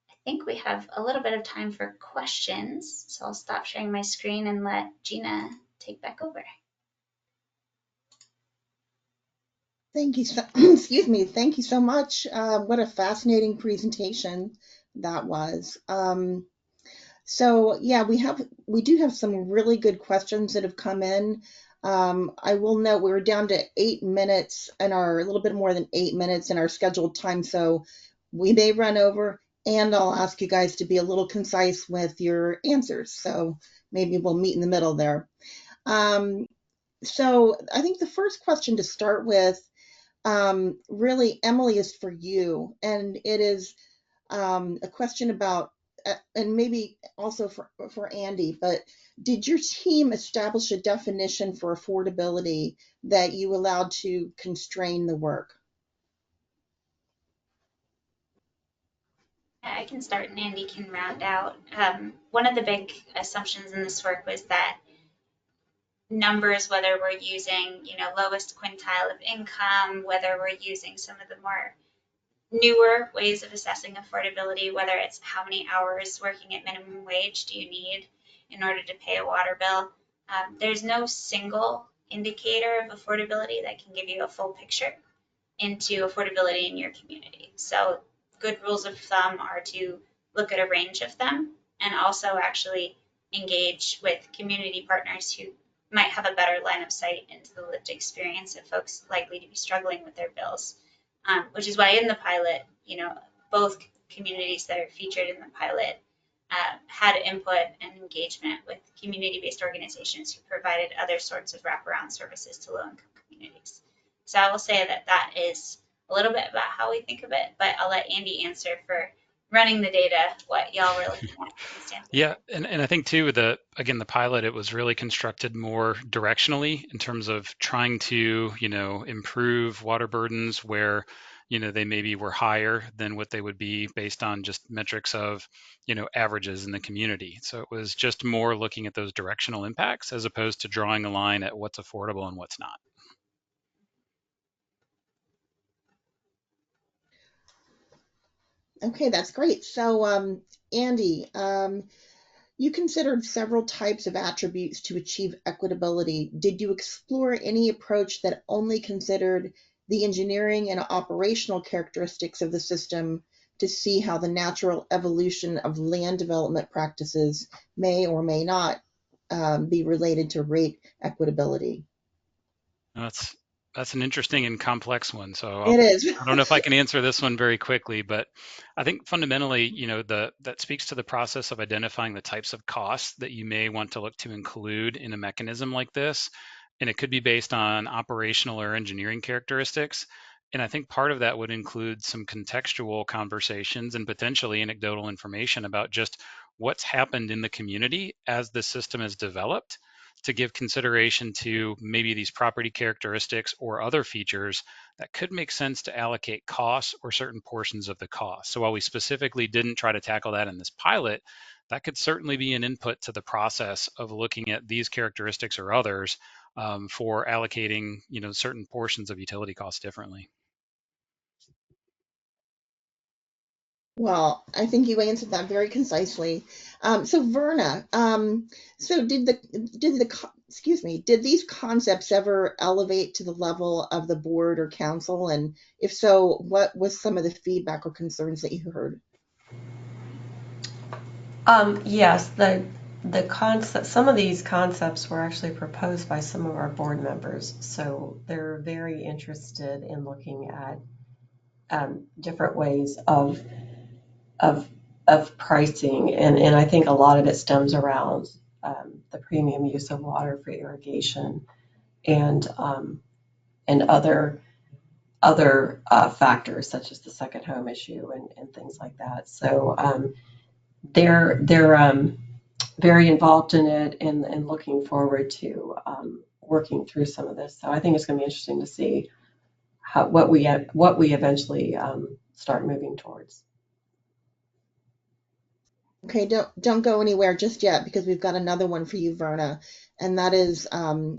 [SPEAKER 3] I think we have a little bit of time for questions. So I'll stop sharing my screen and let Gina take back over.
[SPEAKER 1] Thank you. Excuse me. Thank you so much. What a fascinating presentation that was. So yeah, we do have some really good questions that have come in. I will note we're down to 8 minutes and a little bit more than 8 minutes in our scheduled time, so we may run over, and I'll ask you guys to be a little concise with your answers. So maybe we'll meet in the middle there. So I think the first question to start with, really, Emily, is for you, and it is a question about, and maybe also for Andy, but did your team establish a definition for affordability that you allowed to constrain the work?
[SPEAKER 3] I can start and Andy can round out. One of the big assumptions in this work was that numbers, whether we're using, lowest quintile of income, whether we're using some of the more newer ways of assessing affordability, whether it's how many hours working at minimum wage do you need in order to pay a water bill. There's no single indicator of affordability that can give you a full picture into affordability in your community. So good rules of thumb are to look at a range of them and also actually engage with community partners who might have a better line of sight into the lived experience of folks likely to be struggling with their bills. Which is why in the pilot, both communities that are featured in the pilot had input and engagement with community-based organizations who provided other sorts of wraparound services to low-income communities. So I will say that is a little bit about how we think of it, but I'll let Andy answer for running the data, what y'all were looking at.
[SPEAKER 4] Yeah, and I think too, the pilot, it was really constructed more directionally in terms of trying to, improve water burdens where, they maybe were higher than what they would be based on just metrics of, averages in the community. So it was just more looking at those directional impacts as opposed to drawing a line at what's affordable and what's not.
[SPEAKER 1] Okay, that's great. So, Andy, you considered several types of attributes to achieve equitability. Did you explore any approach that only considered the engineering and operational characteristics of the system to see how the natural evolution of land development practices may or may not be related to rate equitability?
[SPEAKER 4] That's an interesting and complex one. So
[SPEAKER 1] It is.
[SPEAKER 4] I don't know if I can answer this one very quickly, but I think fundamentally, that speaks to the process of identifying the types of costs that you may want to look to include in a mechanism like this. And it could be based on operational or engineering characteristics. And I think part of that would include some contextual conversations and potentially anecdotal information about just what's happened in the community as the system has developed, to give consideration to maybe these property characteristics or other features that could make sense to allocate costs or certain portions of the cost. So while we specifically didn't try to tackle that in this pilot, that could certainly be an input to the process of looking at these characteristics or others for allocating, certain portions of utility costs differently.
[SPEAKER 1] Well, I think you answered that very concisely. So Verna, so did these concepts ever elevate to the level of the board or council? And if so, what was some of the feedback or concerns that you heard?
[SPEAKER 5] Yes, the concept, some of these concepts were actually proposed by some of our board members, so they're very interested in looking at different ways of of pricing, and I think a lot of it stems around the premium use of water for irrigation and other factors such as the second home issue and things like that. So they're very involved in it and looking forward to working through some of this. So I think it's going to be interesting to see what we eventually start moving towards.
[SPEAKER 1] Okay, don't go anywhere just yet because we've got another one for you, Verna, and that is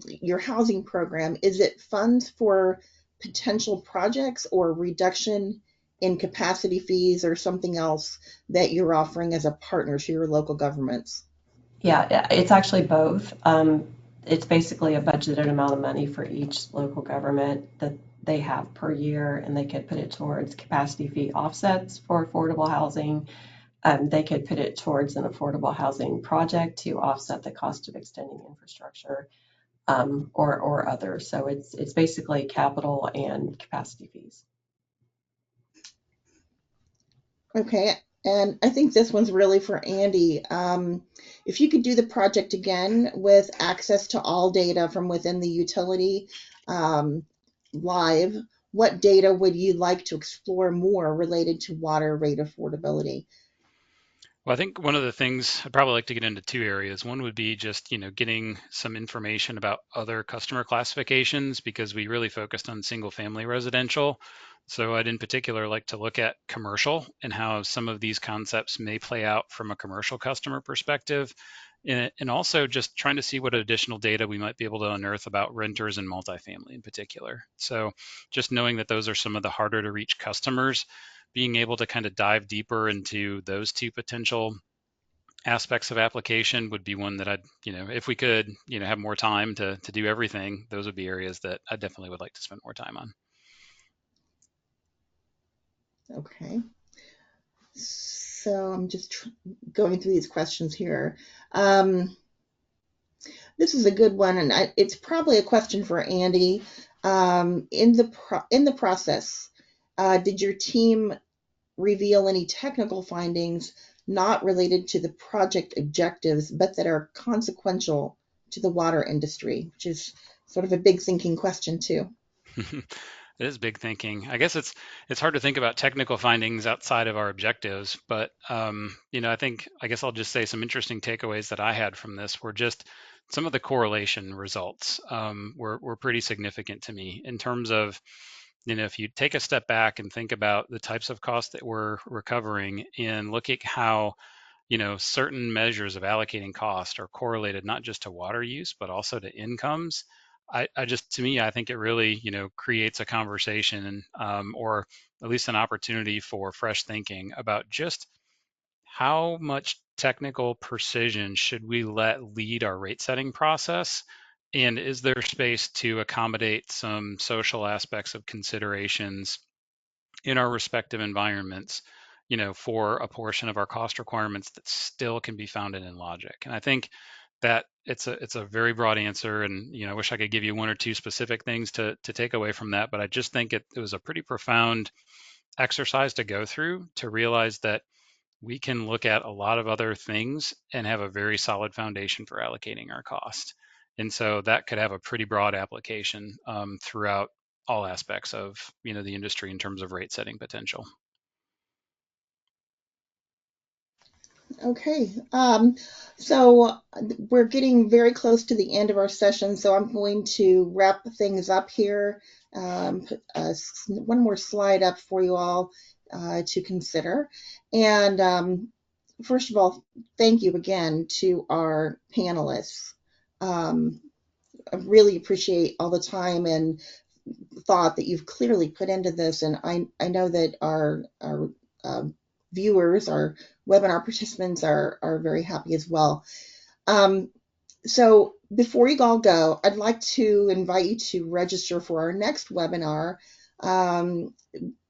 [SPEAKER 1] your housing program. Is it funds for potential projects or reduction in capacity fees or something else that you're offering as a partner to your local governments?
[SPEAKER 5] Yeah, it's actually both. It's basically a budgeted amount of money for each local government that they have per year, and they could put it towards capacity fee offsets for affordable housing. They could put it towards an affordable housing project to offset the cost of extending infrastructure, or others. So it's basically capital and capacity fees.
[SPEAKER 1] Okay, and I think this one's really for Andy. If you could do the project again with access to all data from within the utility um, live, what data would you like to explore more related to water rate affordability?
[SPEAKER 4] Well, I think one of the things I'd probably like to get into two areas. One would be just, getting some information about other customer classifications because we really focused on single family residential. So I'd in particular like to look at commercial and how some of these concepts may play out from a commercial customer perspective. And also just trying to see what additional data we might be able to unearth about renters and multifamily in particular. So just knowing that those are some of the harder to reach customers, being able to kind of dive deeper into those two potential aspects of application would be one that I'd, if we could, have more time to do everything, those would be areas that I definitely would like to spend more time on.
[SPEAKER 1] Okay, so I'm just going through these questions here. Um, this is a good one, and it's probably a question for Andy. In the process, did your team reveal any technical findings not related to the project objectives, but that are consequential to the water industry, which is sort of a big thinking question too.
[SPEAKER 4] It is big thinking. I guess it's hard to think about technical findings outside of our objectives, but I guess I'll just say some interesting takeaways that I had from this were just some of the correlation results were pretty significant to me in terms of, if you take a step back and think about the types of costs that we're recovering and look at how, certain measures of allocating cost are correlated not just to water use, but also to incomes. I just, to me, I think it really, creates a conversation or at least an opportunity for fresh thinking about just how much technical precision should we let lead our rate setting process? And is there space to accommodate some social aspects of considerations in our respective environments, for a portion of our cost requirements that still can be founded in logic? And I think that it's a very broad answer, and I wish I could give you one or two specific things to take away from that, but I just think it was a pretty profound exercise to go through to realize that we can look at a lot of other things and have a very solid foundation for allocating our cost. And so that could have a pretty broad application throughout all aspects of the industry in terms of rate setting potential.
[SPEAKER 1] Okay, so we're getting very close to the end of our session, so I'm going to wrap things up here. Put one more slide up for you all to consider. And first of all, thank you again to our panelists. I really appreciate all the time and thought that you've clearly put into this, and I know that our viewers, our webinar participants are very happy as well. So before you all go, I'd like to invite you to register for our next webinar,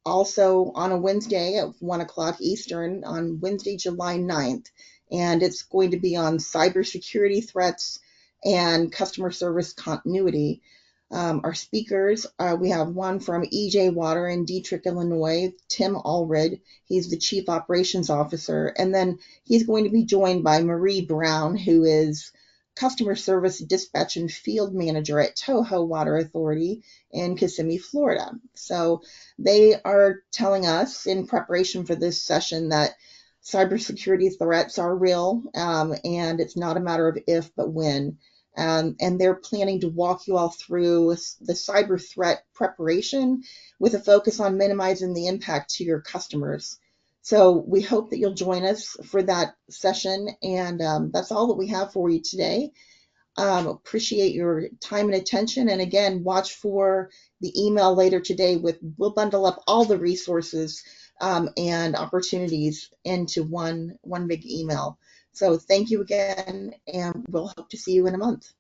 [SPEAKER 1] also on a Wednesday at 1 o'clock Eastern on Wednesday, July 9th. And it's going to be on cybersecurity threats and customer service continuity. Our speakers, we have one from EJ Water in Dietrich, Illinois, Tim Allred. He's the Chief Operations Officer. And then he's going to be joined by Marie Brown, who is Customer Service Dispatch and Field Manager at Toho Water Authority in Kissimmee, Florida. So they are telling us in preparation for this session that cybersecurity threats are real, and it's not a matter of if, but when. And they're planning to walk you all through the cyber threat preparation with a focus on minimizing the impact to your customers. So we hope that you'll join us for that session, and that's all that we have for you today. Appreciate your time and attention, and again, watch for the email later today. We'll bundle up all the resources and opportunities into one big email. So thank you again, and we'll hope to see you in a month.